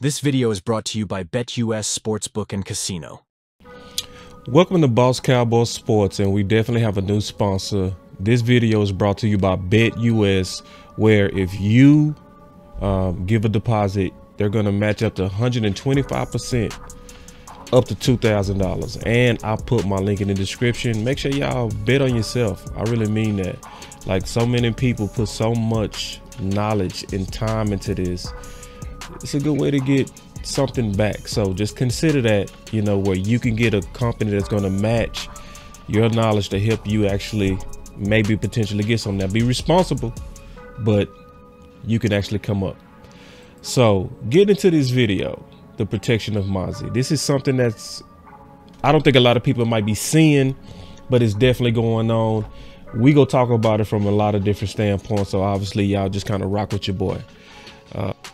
This video is brought to you by BetUS Sportsbook and Casino. Welcome to Boss Cowboy Sports, and we definitely have a new sponsor. This video is brought to you by BetUS, where if you give a deposit, they're going to match up to 125%, up to $2,000. And I'll put my link in the description. Make sure y'all bet on yourself. I really mean that. Like, so many people put so much knowledge and time into this. It's a good way to get something back. So just consider that, you know, where you can get a company that's going to match your knowledge to help you actually maybe potentially get something. Now, be responsible, but you can actually come up. So get into this video, the protection of Mazi. This is something that's, I don't think a lot of people might be seeing, but it's definitely going on. We go talk about it from a lot of different standpoints. So obviously y'all just kind of rock with your boy.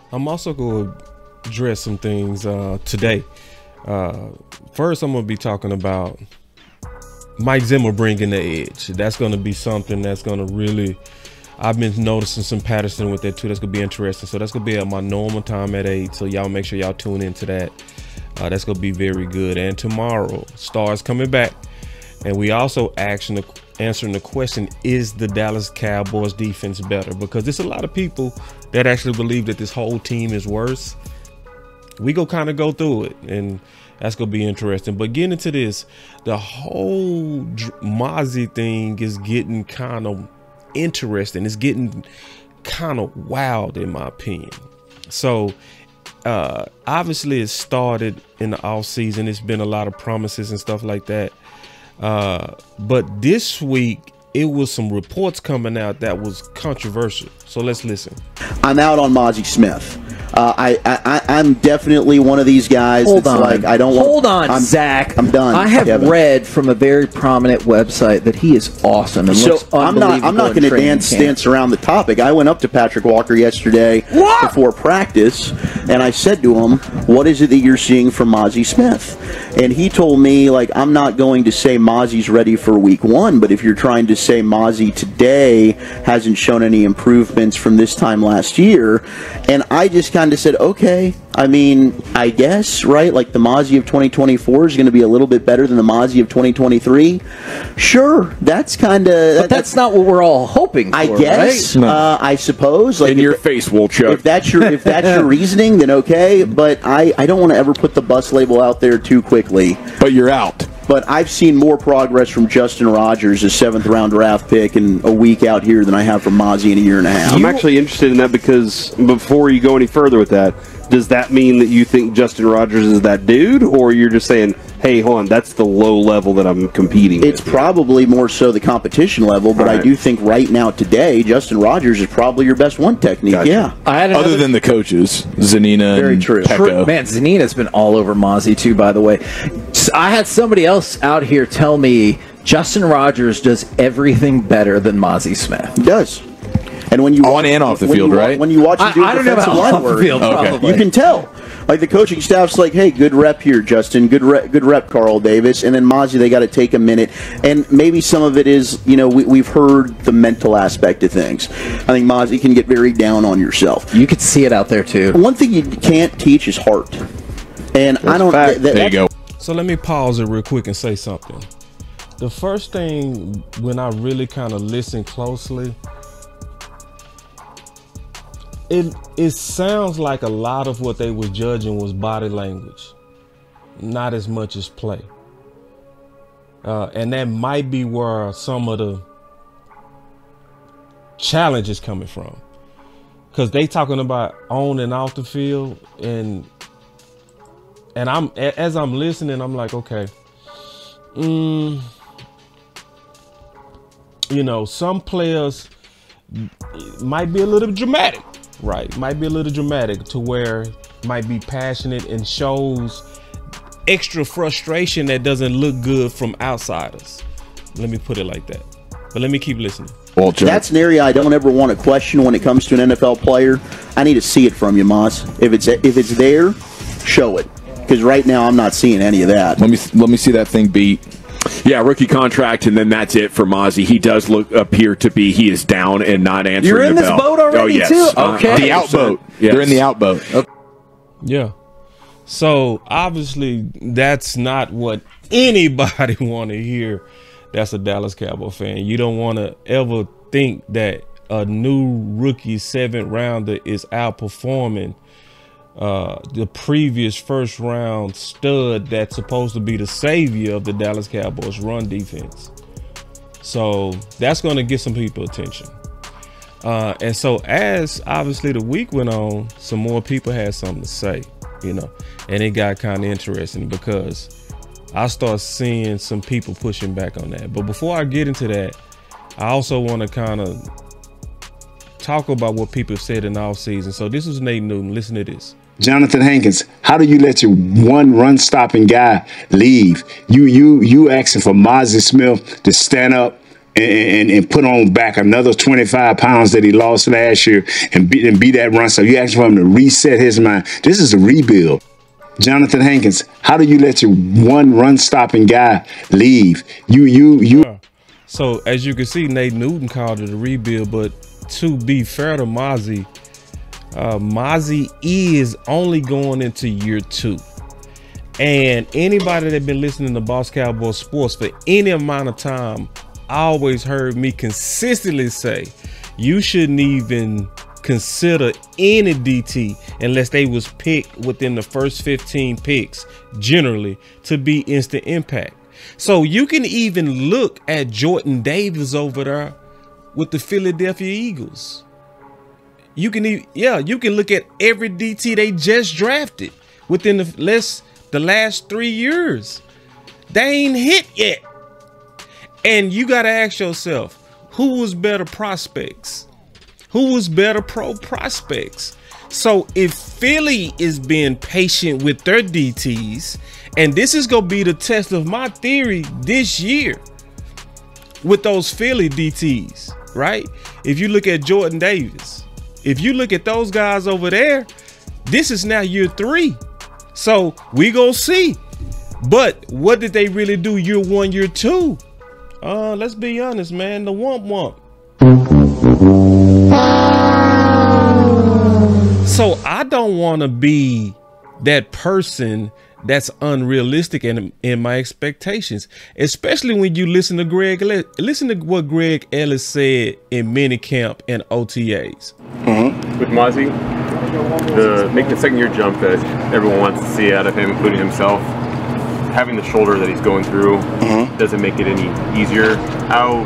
I'm also going to address some things today. First, I'm going to be talking about Mike Zimmer bringing the edge. That's going to be something that's going to really, I've been noticing some patterns with that too. That's going to be interesting. So that's going to be at my normal time at 8. So y'all make sure y'all tune into that. That's going to be very good. And tomorrow, Stars coming back. And we also answering the question, is the Dallas Cowboys defense better? Because there's a lot of people that actually believe that this whole team is worse. We kind of go through it, and that's going to be interesting. But getting into this, the whole Mazi thing is getting kind of interesting. It's getting kind of wild, in my opinion. So obviously it started in the off season. It's been a lot of promises and stuff like that. But this week it was some reports coming out that was controversial. So let's listen. I'm out on Mazi Smith. I'm definitely one of these guys. Hold on. Like, I don't Hold on, Zach. I'm done. I have Kevin. read from a very prominent website that he is awesome and looks unbelievable. I'm not going to dance around the topic. I went up to Patrick Walker yesterday before practice, and I said to him, "What is it that you're seeing from Mazi Smith?" And he told me, like, I'm not going to say Mazi's ready for week 1, but if you're trying to say Mazi today hasn't shown any improvements from this time last year, and I just kind of said, okay, I mean, I guess, right? Like, the Mazi of 2024 is going to be a little bit better than the Mazi of 2023. Sure, that's kind of... But that's not what we're all hoping for, I guess, right? No. I suppose. Like, in your face, Wolchuk. If that's your reasoning, then okay. But I don't want to ever put the bus label out there too quickly. But you're out. But I've seen more progress from Justin Rogers, a 7th-round draft pick, in a week out here than I have from Mazi in a year and a half. I'm actually interested in that, because before you go any further with that, does that mean that you think Justin Rogers is that dude, or you're just saying, hey, hold on, that's the low level that I'm competing with? It's probably more so the competition level, but I do think right now, today, Justin Rogers is probably your best one technique. Gotcha. Yeah. Other than the coaches, Zanina Very and true. Pecco. Man, Zanina's been all over Mazi, too, by the way. I had somebody else out here tell me Justin Rogers does everything better than Mazi Smith. He does. And when you on and off the field, right? When you watch him do defensive line work, probably. you can tell. Like, the coaching staff's like, hey, good rep here, Justin. Good rep, Carl Davis. And then Mazi, they got to take a minute. And maybe some of it is, you know, we've heard the mental aspect of things. I think Mazi can get very down on yourself. You could see it out there, too. One thing you can't teach is heart. And I don't... There you go. So let me pause it real quick and say something. The first thing, when I really kind of listen closely, it sounds like a lot of what they were judging was body language, not as much as play. And that might be where some of the challenge is coming from, because they talking about on and off the field, and as I'm listening, I'm like, okay, you know, some players might be a little dramatic. Right, might be a little dramatic to where might be passionate and shows extra frustration that doesn't look good from outsiders. Let me put it like that. But let me keep listening. That's an area I don't ever want to question when it comes to an NFL player. I need to see it from you, Moss. If it's there, show it. Because right now I'm not seeing any of that. Let me see that thing beat. Yeah, rookie contract, and then that's it for Mazi. He does appear to be, he is down and not answering the bell. You're in this boat already, yes. too? Okay. The outboat. Yes. They're in the outboat. Okay. Yeah. So obviously that's not what anybody want to hear. That's a Dallas Cowboy fan. You don't want to ever think that a new rookie 7th rounder is outperforming the previous first round stud that's supposed to be the savior of the Dallas Cowboys run defense. So that's going to get some people attention. And so as obviously the week went on, some more people had something to say, you know, and it got kind of interesting because I start seeing some people pushing back on that. But before I get into that, I also want to kind of talk about what people have said in the offseason. So this was Nate Newton. Listen to this. Jonathan Hankins, how do you let your one run stopping guy leave? You asking for Mazi Smith to stand up and put on back another 25 pounds that he lost last year and be that run. So you asking for him to reset his mind. This is a rebuild. Jonathan Hankins, how do you let your one run stopping guy leave? So as you can see, Nate Newton called it a rebuild, but to be fair to Mazi, Mazi is only going into year 2. And anybody that been listening to Boss Cowboy Sports for any amount of time always heard me consistently say you shouldn't even consider any DT unless they was picked within the first 15 picks generally to be instant impact. So you can even look at Jordan Davis over there with the Philadelphia Eagles. You can look at every DT they just drafted within the last 3 years. They ain't hit yet. And you got to ask yourself, who was better prospects? Who was better pro prospects? So if Philly is being patient with their DTs, and this is going to be the test of my theory this year with those Philly DTs, right? If you look at Jordan Davis, if you look at those guys over there, this is now year 3. So we gonna see. But what did they really do year 1, year 2? Let's be honest, man. The womp. So I don't want to be that person that's unrealistic in my expectations, especially when you listen to Greg. Listen to what Greg Ellis said in minicamp and OTAs. With Mazi, making the second-year jump that everyone wants to see out of him, including himself, having the shoulder that he's going through doesn't make it any easier. How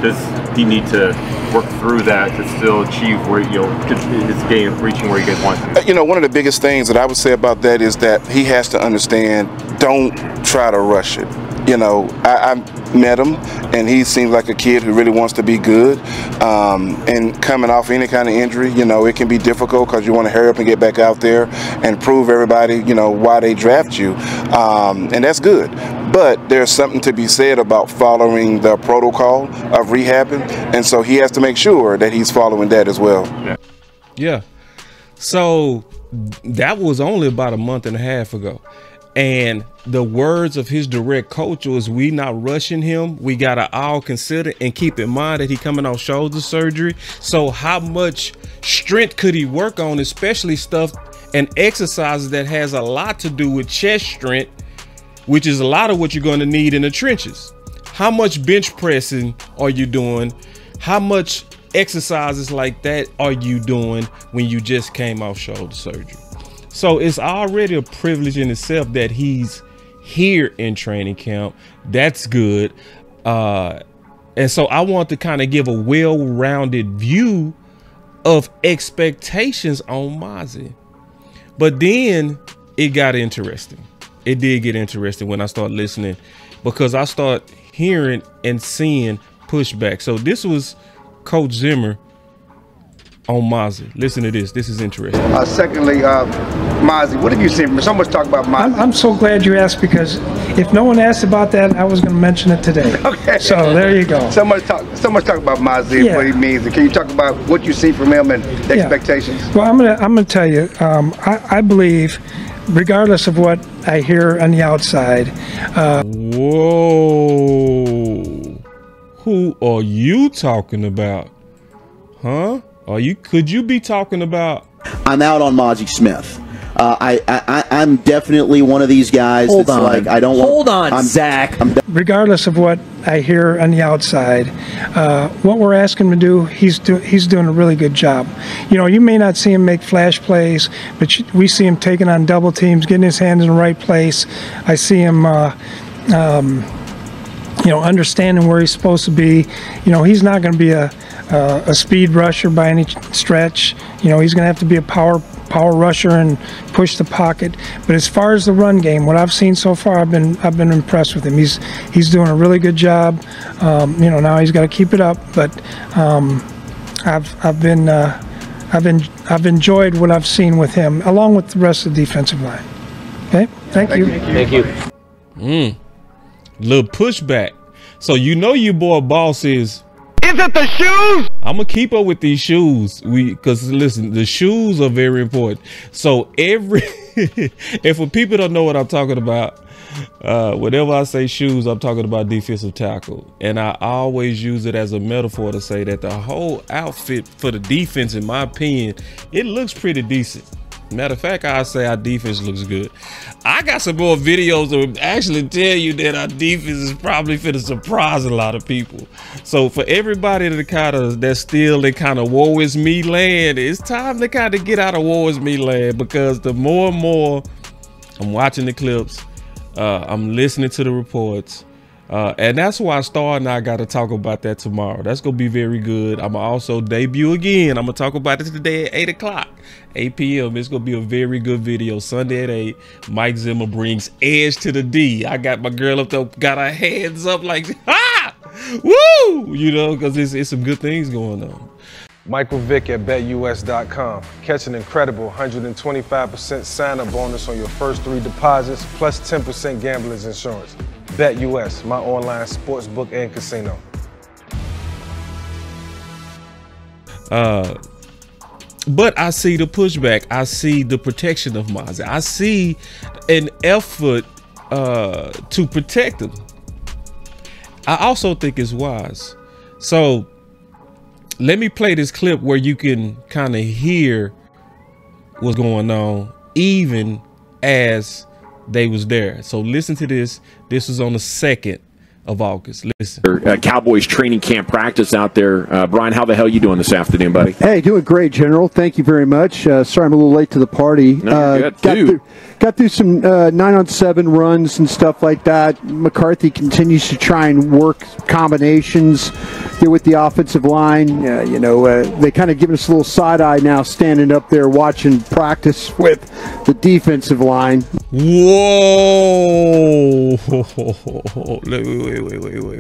does he need to work through that to still achieve where his game reaching where he wants to? One of the biggest things that I would say about that is that he has to understand, don't try to rush it. I met him, and he seems like a kid who really wants to be good. And coming off any kind of injury, it can be difficult because you want to hurry up and get back out there and prove everybody, why they draft you. And that's good. But there's something to be said about following the protocol of rehabbing. And so he has to make sure that he's following that as well. Yeah. So that was only about a month and a half ago. And the words of his direct coach was, we not rushing him. We got to all consider and keep in mind that he coming off shoulder surgery. So how much strength could he work on, especially stuff and exercises that has a lot to do with chest strength, which is a lot of what you're going to need in the trenches. How much bench pressing are you doing? How much exercises like that are you doing when you just came off shoulder surgery? So it's already a privilege in itself that he's here in training camp. That's good. And so I want to kind of give a well-rounded view of expectations on Mazi. But then it got interesting. It did get interesting when I started listening, because I start hearing and seeing pushback. So this was Coach Zimmer on Mazi. Listen to this. This is interesting. Secondly, Mazi, what have you seen? So much talk about Mazi. I'm so glad you asked, because if no one asked about that, I was going to mention it today. Okay. So there you go. So much talk about Mazi and what he means. Can you talk about what you see from him and the expectations? Well, I'm gonna tell you. I believe, regardless of what I hear on the outside. Whoa! Who are you talking about? Huh? Could you be talking about? I'm out on Mazi Smith. I'm definitely one of these guys Hold that's on. like, I don't Hold want... on, Zach. Regardless of what I hear on the outside, what we're asking him to do, he's doing a really good job. You know, you may not see him make flash plays, but we see him taking on double teams, getting his hands in the right place. I see him, you know, understanding where he's supposed to be. You know, he's not going to be a speed rusher by any stretch. You know, he's going to have to be a power rusher and push the pocket. But as far as the run game, what I've seen so far, I've been impressed with him. He's doing a really good job. You know, now he's got to keep it up. But I've enjoyed what I've seen with him, along with the rest of the defensive line. Okay, thank you. Thank you. Little pushback. So you know your boy Boss is it the shoes? I'm gonna keep up with these shoes. Because listen, the shoes are very important. So and for people don't know what I'm talking about, whenever I say shoes, I'm talking about defensive tackle. And I always use it as a metaphor to say that the whole outfit for the defense, in my opinion, it looks pretty decent. Matter of fact, I say our defense looks good. I got some more videos that will actually tell you that our defense is probably finna surprise a lot of people. So for everybody that's still in kind of woe is me land, it's time to kind of get out of woe is me land, because the more and more I'm watching the clips, I'm listening to the reports, and that's why Star and I got to talk about that tomorrow. That's gonna be very good. I'm gonna also debut again. I'm gonna talk about it today at 8 o'clock, 8 p.m. It's gonna be a very good video. Sunday at 8. Mike Zimmer brings edge to the D. I got my girl up there, got her hands up like, ah, woo, you know, because it's some good things going on. Michael Vick at BetUS.com. Catch an incredible 125% sign-up bonus on your first 3 deposits, plus 10% gambler's insurance. BetUS, my online sports book and casino. But I see the pushback. I see the protection of Mazi. I see an effort to protect him. I also think it's wise. So let me play this clip where you can kind of hear what's going on, even as they was there. So listen to this. This was on the 2nd of August. Listen. Cowboys training camp practice out there. Brian, how the hell you doing this afternoon, buddy? Hey, doing great, General. Thank you very much. Sorry I'm a little late to the party. No, you're good. Got through some 9-on-7 runs and stuff like that. McCarthy continues to try and work combinations here with the offensive line. You know, they kind of give us a little side eye now, standing up there watching practice with the defensive line. Whoa!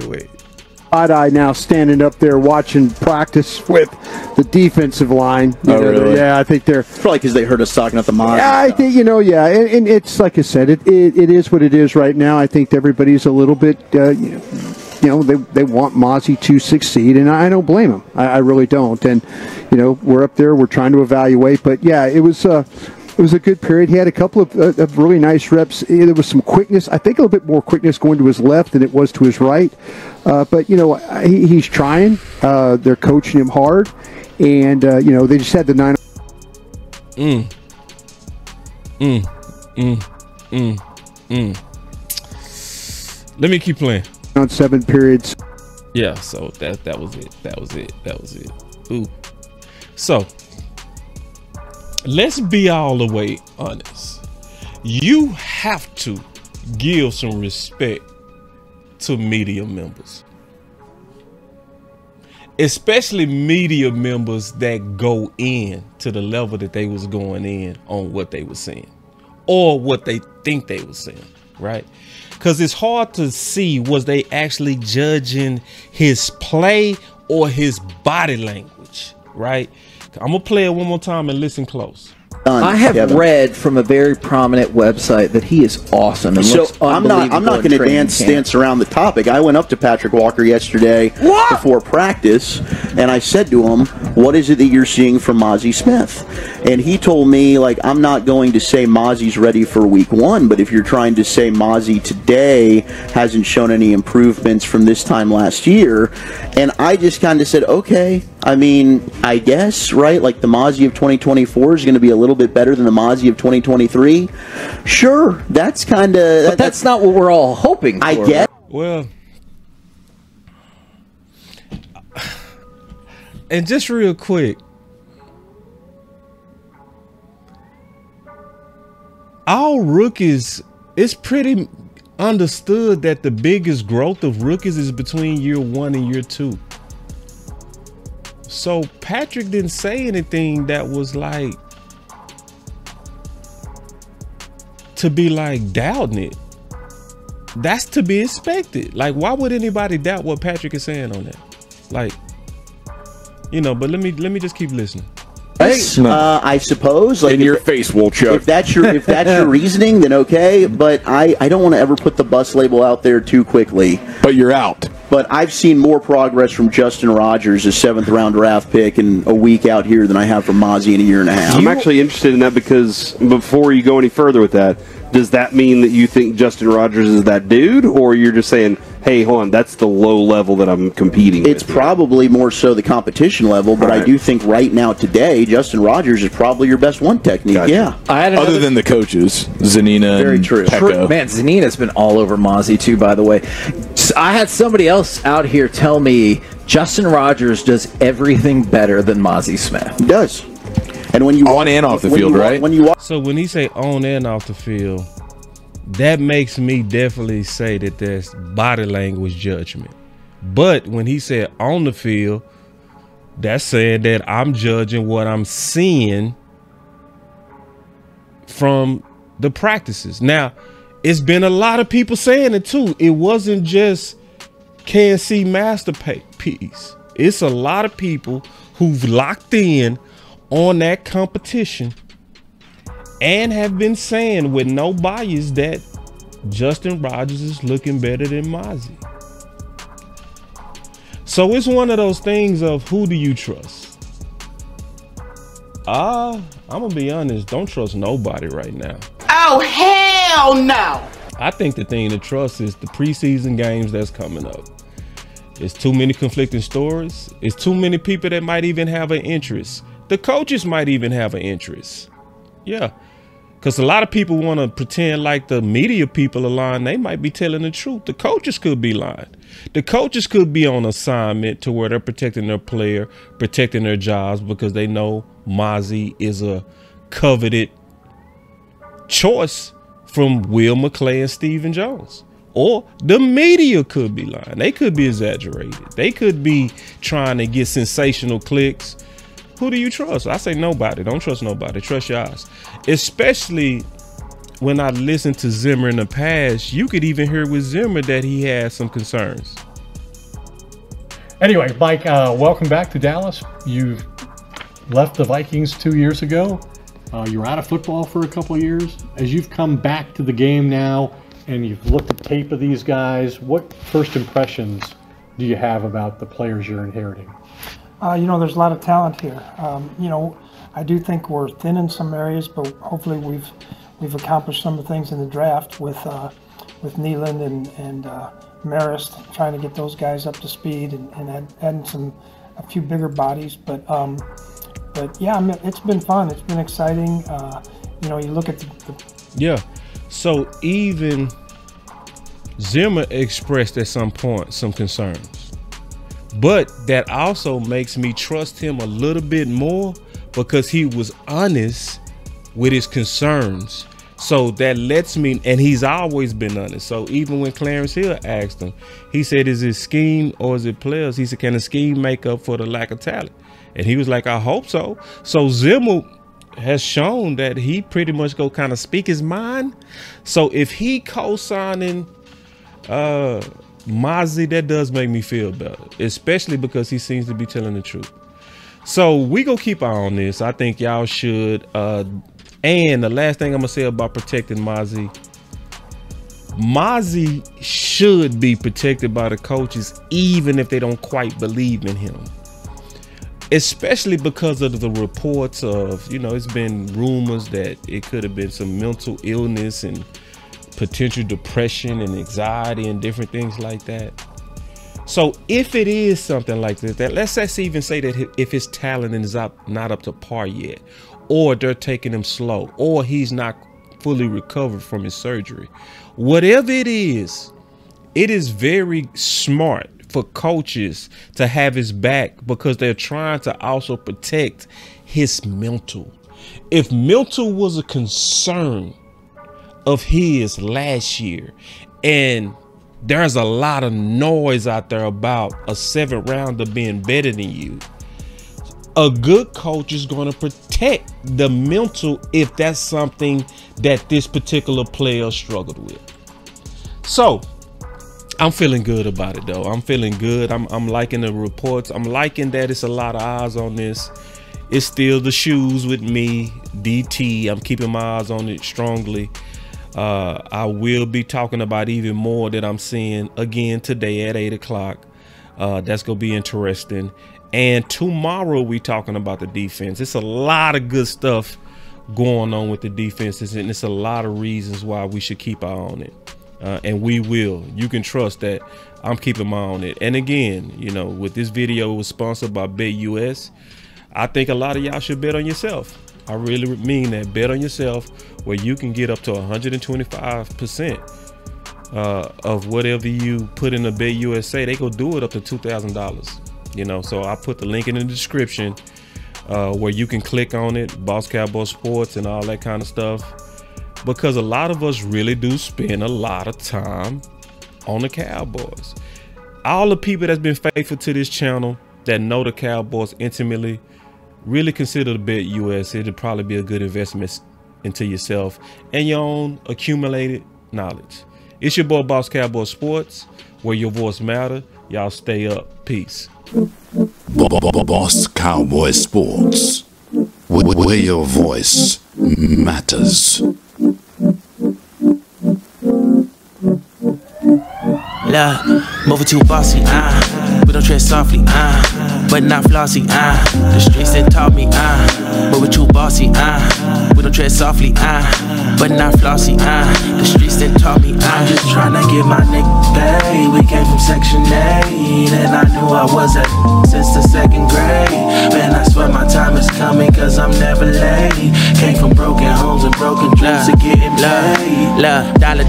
Wait. Side eye now, standing up there watching practice with the defensive line. Really? Yeah, I think they're probably because they heard us talking about the Mazi. Yeah, I think, and it's like I said, it is what it is right now. I think everybody's a little bit, you know, they want Mazi to succeed, and I don't blame them. I really don't. And you know, we're up there, we're trying to evaluate, but yeah, it was a good period. He had a couple of really nice reps. There was some quickness. I think a little bit more quickness going to his left than it was to his right. But, you know, he's trying. They're coaching him hard. And, you know, they just had the 9. Let me keep playing. On 7 periods. Yeah, so that was it. Ooh. So let's be all the way honest. You have to give some respect to media members, especially media members that go in to the level that they was going in on what they were saying or what they think they were saying, right? Because it's hard to see, was they actually judging his play or his body language, right? I'm gonna play it one more time and listen close. I have read from a very prominent website that he is awesome. And so looks I'm not going to dance around the topic. I went up to Patrick Walker yesterday before practice, and I said to him, "What is it that you're seeing from Mazi Smith?" And he told me, like, I'm not going to say Mazi's ready for week 1, but if you're trying to say Mazi today hasn't shown any improvements from this time last year, and I just kind of said, okay, I mean, I guess, right? Like the Mazi of 2024 is going to be a little bit better than the Mazi of 2023. Sure, that's kind of... But that's not what we're all hoping for. I get. Well, and just real quick, all rookies, it's pretty understood that the biggest growth of rookies is between year 1 and year 2. So Patrick didn't say anything that was like to be like doubting it. That's to be expected. Like, why would anybody doubt what Patrick is saying on that? Like, you know, but let me just keep listening. I suppose, like, in your face, Wolchuk. If that's your reasoning, then okay. But I don't want to ever put the bus label out there too quickly. But you're out. But I've seen more progress from Justin Rogers, a 7th-round draft pick, in a week out here than I have from Mazi in a year and a half. I'm actually interested in that because before you go any further with that, does that mean that you think Justin Rogers is that dude, or you're just saying, hey, hold on, that's the low level that I'm competing with? It's probably more so the competition level, but I do think right now, today, Justin Rogers is probably your best one technique. Gotcha. Yeah. Other than the coaches, Zanina Very and true. Pecco. Man, Zanina's been all over Mazi, too, by the way. I had somebody else out here tell me Justin Rogers does everything better than Mazi Smith. He does. And when you on and off the field, right? So when he say on and off the field, that makes me definitely say that there's body language judgment. But when he said on the field, that's saying that I'm judging what I'm seeing from the practices. Now, it's been a lot of people saying it too. It wasn't just KNC masterpiece. It's a lot of people who've locked in on that competition and have been saying with no bias that Justin Rogers is looking better than Mazi. So it's one of those things of who do you trust? I'm gonna be honest, don't trust nobody right now. Oh, hell no! I think the thing to trust is the preseason games that's coming up. It's too many conflicting stories. It's too many people that might even have an interest. The coaches might even have an interest. Yeah. Because a lot of people want to pretend like the media people are lying. They might be telling the truth. The coaches could be lying. The coaches could be on assignment to where they're protecting their player, protecting their jobs because they know Mazi is a coveted choice from Will McClay and Stephen Jones. Or the media could be lying. They could be exaggerated. They could be trying to get sensational clicks. Who do you trust? I say nobody. Don't trust nobody. Trust your eyes. Especially when I listened to Zimmer in the past, you could even hear with Zimmer that he had some concerns. Anyway, Mike, welcome back to Dallas. You've left the Vikings 2 years ago. You were out of football for a couple of years. As you've come back to the game now and you've looked at tape of these guys, what first impressions do you have about the players you're inheriting? You know, there's a lot of talent here. You know, I do think we're thin in some areas, but hopefully we've accomplished some of the things in the draft with Kneeland and Marist, trying to get those guys up to speed and adding a few bigger bodies. But yeah, I mean, it's been fun. It's been exciting. You know, you look at yeah. So even Zimmer expressed at some point some concerns. But that also makes me trust him a little bit more because he was honest with his concerns. So that lets me, and he's always been honest. So even when Clarence Hill asked him, he said, is it scheme or is it players? He said, can the scheme make up for the lack of talent? And he was like, I hope so. So Zimmer has shown that he pretty much go kind of speak his mind. So if he co-signing Mazi, that does make me feel better, especially because he seems to be telling the truth. So we gonna keep an eye on this. I think y'all should. And the last thing I'm gonna say about protecting Mazi should be protected by the coaches, even if they don't quite believe in him. Especially because of the reports of, you know, it's been rumors that it could have been some mental illness and potential depression and anxiety and different things like that. So if it is something like this, that let's even say that if his talent is not up to par yet, or they're taking him slow, or he's not fully recovered from his surgery, whatever it is very smart for coaches to have his back, because they're trying to also protect his mental. If mental was a concern of his last year, and there's a lot of noise out there about a 7th rounder being better than you, a good coach is going to protect the mental if that's something that this particular player struggled with. So I'm feeling good about it, though. I'm feeling good. I'm liking the reports. I'm liking that it's a lot of eyes on this. It's still the shoes with me, DT. I'm keeping my eyes on it strongly. I will be talking about even more that I'm seeing again today at 8 o'clock. That's going to be interesting. And tomorrow we talking about the defense. It's a lot of good stuff going on with the defenses, and it's a lot of reasons why we should keep our eye on it. And we will. You can trust that I'm keeping my eye on it. And again, you know, with this video, it was sponsored by BetUS. I think a lot of y'all should bet on yourself. I really mean that. Bet on yourself, where you can get up to 125% of whatever you put in the BetUS. They go do it up to $2,000. You know, so I put the link in the description where you can click on it, Boss Cowboy Sports and all that kind of stuff. Because a lot of us really do spend a lot of time on the Cowboys. All the people that's been faithful to this channel, that know the Cowboys intimately, really consider the BetUS. It'd probably be a good investment into yourself and your own accumulated knowledge. It's your boy Boss Cowboy Sports, where your voice matter. Y'all stay up. Peace. Boss Cowboy Sports, where your voice matters. Love, moving too bossy, we don't tread softly, but not flossy, the streets that taught me, moving too bossy, we don't tread softly, but not flossy, the streets that taught me, I'm just trying to get my nigga paid. We came from Section 8, and I knew I was at since the 2nd grade. Man, I swear my time is coming, cause I'm never late. Came from broken homes and broken dreams to getting paid. Love, dollar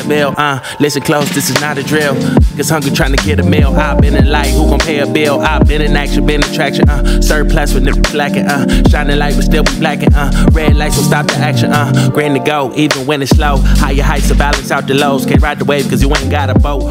bill, listen close, this is not a drill. Cause hungry trying to get a meal. I've been in light, who gon' pay a bill? I've been in action, been in traction, surplus with niggas blacking, shining light but still be blacking, red lights will stop the action, green to go, even when it's slow. Higher heights to balance out the lows. Can't ride the wave cause you ain't got a boat.